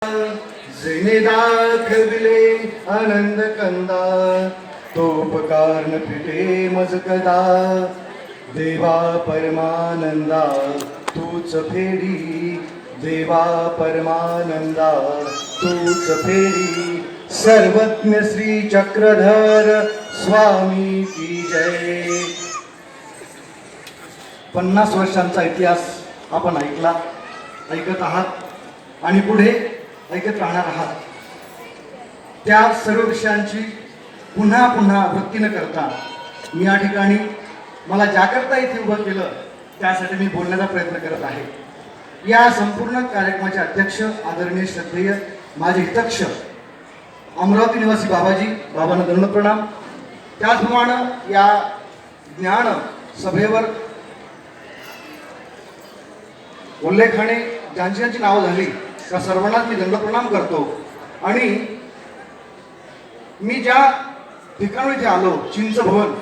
जेने दाखविले आनंद कंदा तो उपकार न फिटे मज कदा देवा परमानंदा तूच फेडी देवा परमानंदा तूच फेडी सर्वज्ञ श्री चक्रधर स्वामी की जय. 50 वर्षांचा इतिहास आपण ऐकत आहात आणि पुढे ऐकत राहणार आहात. त्या सर्व विषयांची पुन्हा पुन्हा वृत्ती न करता मी या ठिकाणी मला ज्याकरता इथे उभं केलं त्यासाठी मी बोलण्याचा प्रयत्न करत आहे. या संपूर्ण कार्यक्रमाचे अध्यक्ष आदरणीय श्रद्धेय माझे हितक्ष अमरावती निवासी बाबांना दंड प्रणाम. त्याचप्रमाणे या ज्ञान सभेवर उल्लेखाने ज्यांची नावं झाली त्या सर्वांनाच मी दंडप्रणाम करतो. आणि मी ज्या ठिकाणी इथे आलो चिंचभवन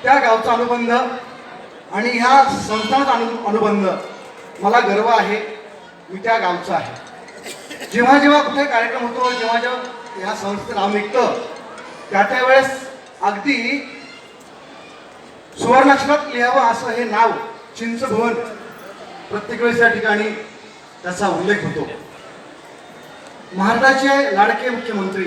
त्या गावचा अनुबंध आणि ह्या संस्थांचा अनुबंध मला गर्व आहे. मी त्या गावचा आहे. जेव्हा जेव्हा कुठे कार्यक्रम होतो जेव्हा जेव्हा ह्या संस्थेचं नाव निघतं त्या वेळेस अगदी सुवर्णाक्षरात लिहावं असं हे नाव चिंचभवन प्रत्येक वेळेस या ठिकाणी त्याचा उल्लेख होतो. महाराष्ट्राचे लाडके मुख्यमंत्री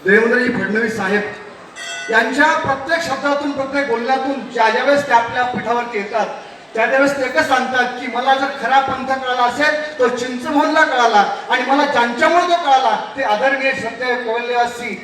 देवेंद्रजी फडणवीस साहेब यांच्या प्रत्येक शब्दातून प्रत्येक बोलण्यातून ज्या वेळेस ते आपल्या पीठावरती येतात त्यावेळेस ते एकच सांगतात की मला जर खरा पंथ कळाला असेल तो चिंचभवनला कळाला आणि मला ज्यांच्यामुळे तो कळाला ते आदरणीय श्रद्धेय कौल्यवासी